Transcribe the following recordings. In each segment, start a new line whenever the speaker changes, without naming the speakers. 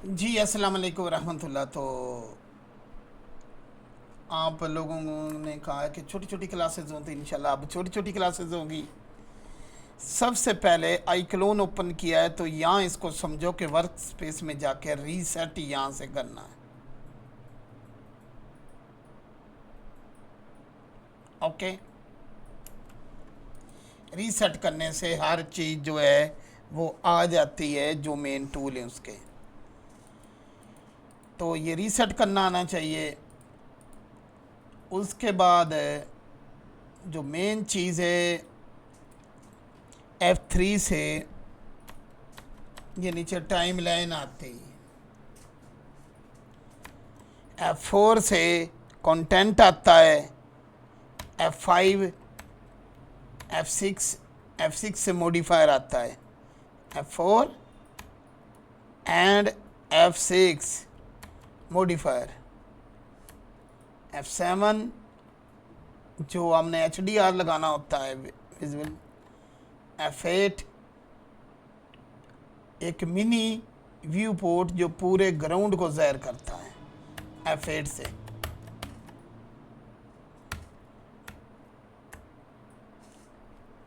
जी अस्सलाम वालेकुम रहमतुल्लाह। तो आप लोगों ने कहा कि छोटी छोटी क्लासेस होती, इंशाल्लाह अब छोटी छोटी क्लासेस होंगी। सबसे पहले आईक्लोन ओपन किया है तो यहाँ इसको समझो कि वर्क स्पेस में जाके रीसेट यहाँ से करना है। ओके, रीसेट करने से हर चीज़ जो है वो आ जाती है, जो मेन टूल है उसके। तो ये रीसेट करना आना चाहिए। उसके बाद जो मेन चीज़ है, F3 से ये नीचे टाइम लाइन आती है, F4 से कंटेंट आता है, F5 F6 से मॉडिफायर आता है, F4 and F6 modifier, F7 जो हमने HDR लगाना होता है विजुअल, F8 एक मिनी व्यू पोर्ट जो पूरे ग्राउंड को ज़ाहिर करता है, F8 से।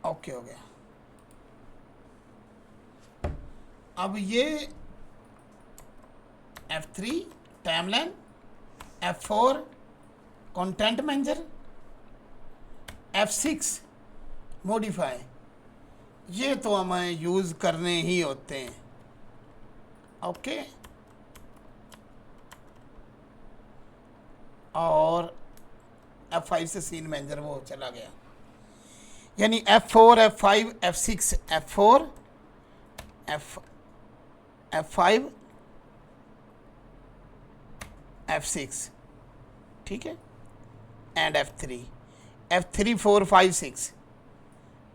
ओके हो गया। अब ये F3 timeline, F4 content manager, F6 modify, ये तो हमें यूज़ करने ही होते हैं। ओके, और F5 से सीन मैनेजर वो चला गया, यानी F4 F5 F6 F4 F5 F6, ठीक है, एंड F3 4 5 6,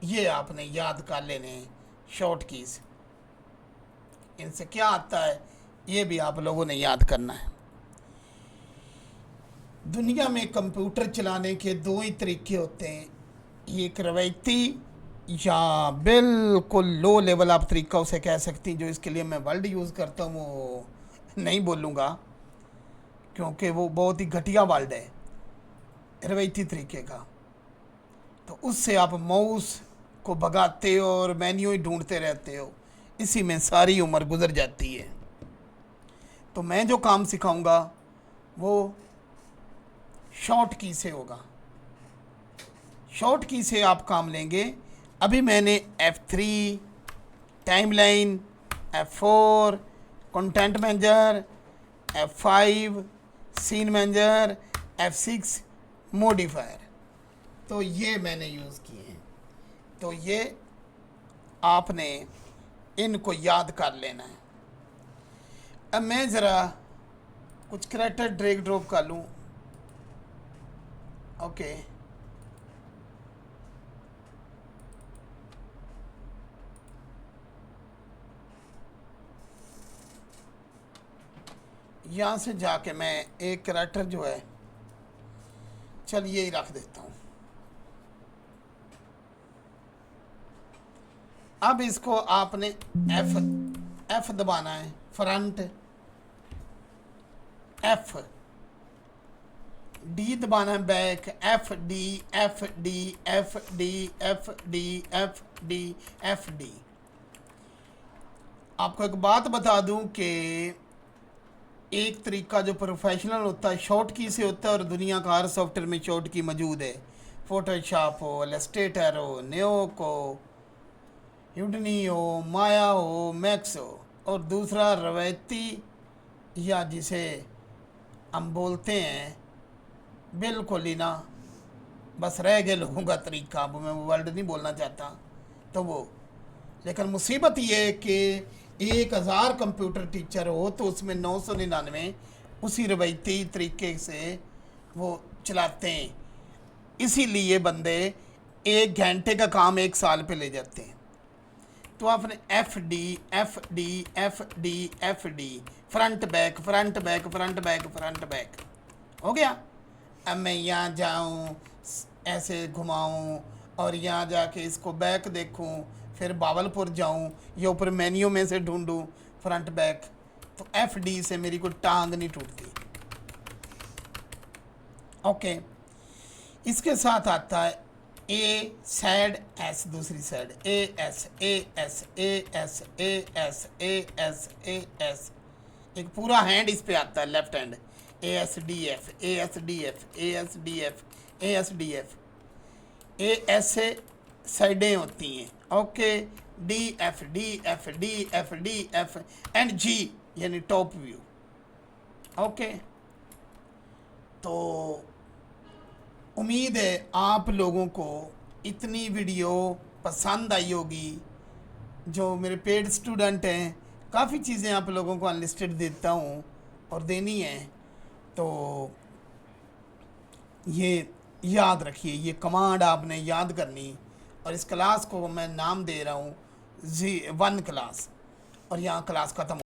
ये आपने याद कर लेने शॉर्ट कीज़। इनसे क्या आता है ये भी आप लोगों ने याद करना है। दुनिया में कंप्यूटर चलाने के दो ही तरीके होते हैं, एक रवायती या बिल्कुल लो लेवल आप तरीका उसे कह सकती हैं, जो इसके लिए मैं वर्ड यूज़ करता हूँ वो नहीं बोलूँगा क्योंकि वो बहुत ही घटिया वर्ड है रवायती तरीके का। तो उससे आप माउस को भगाते हो और मेन्यू ही ढूंढते रहते हो, इसी में सारी उम्र गुजर जाती है। तो मैं जो काम सिखाऊंगा वो शॉर्ट की से होगा, शॉर्ट की से आप काम लेंगे। अभी मैंने F3 timeline, F4 content manager, F5 scene manager, F6 modifier, तो ये मैंने यूज़ किए हैं। तो ये आपने इनको याद कर लेना है। अब मैं ज़रा कुछ करैक्टर ड्रैग ड्रॉप कर लूँ। ओके, यहाँ से जाके मैं एक करैक्टर जो है, चल ये ही रख देता हूँ। अब इसको आपने F दबाना है, फ्रंट F, D दबाना है back, FD FD FD FD FD FD। आपको एक बात बता दूं कि एक तरीका जो प्रोफेशनल होता है शॉर्ट की से होता है, और दुनिया का हर सॉफ्टवेयर में शॉर्ट की मौजूद है, फोटोशॉप हो, इलस्ट्रेटर हो, न्योक हो, यूडनी हो, माया हो, मैक्स हो। और दूसरा रवायती या जिसे हम बोलते हैं बिल्कुल ही ना, बस रह गए लोगों का तरीका, अब मैं वर्ड नहीं बोलना चाहता तो वो। लेकिन मुसीबत ये है कि 1000 कंप्यूटर टीचर हो तो उसमें 999 उसी रवायती तरीके से वो चलाते हैं, इसीलिए बंदे 1 घंटे का काम 1 साल पे ले जाते हैं। तो आपने FD FD FD FD, front back front back front back front back हो गया। अब मैं यहाँ जाऊँ, ऐसे घुमाऊँ और यहाँ जाके इसको बैक देखूँ, फिर बावलपुर जाऊँ या ऊपर मेन्यू में से ढूंढूँ फ्रंट बैक, तो एफ डी से मेरी कोई टांग नहीं टूटती। ओके, इसके साथ आता है ए सैड एस, दूसरी side A S A S A S A S A S A S, एक पूरा हैंड इस पे आता है, left hand A S D F A S D F A S D F A S D F, A ऐसे साइडें होती हैं। Okay, D F D F D F D F and G यानी top view. Okay, तो उम्मीद है आप लोगों को इतनी वीडियो पसंद आई होगी। जो मेरे पेड स्टूडेंट हैं, काफ़ी चीज़ें आप लोगों को अनलिस्टेड देता हूँ और देनी है, तो ये याद रखिए, ये कमांड आपने याद करनी। और इस क्लास को मैं नाम दे रहा हूँ G1 क्लास, और यहाँ क्लास ख़त्म।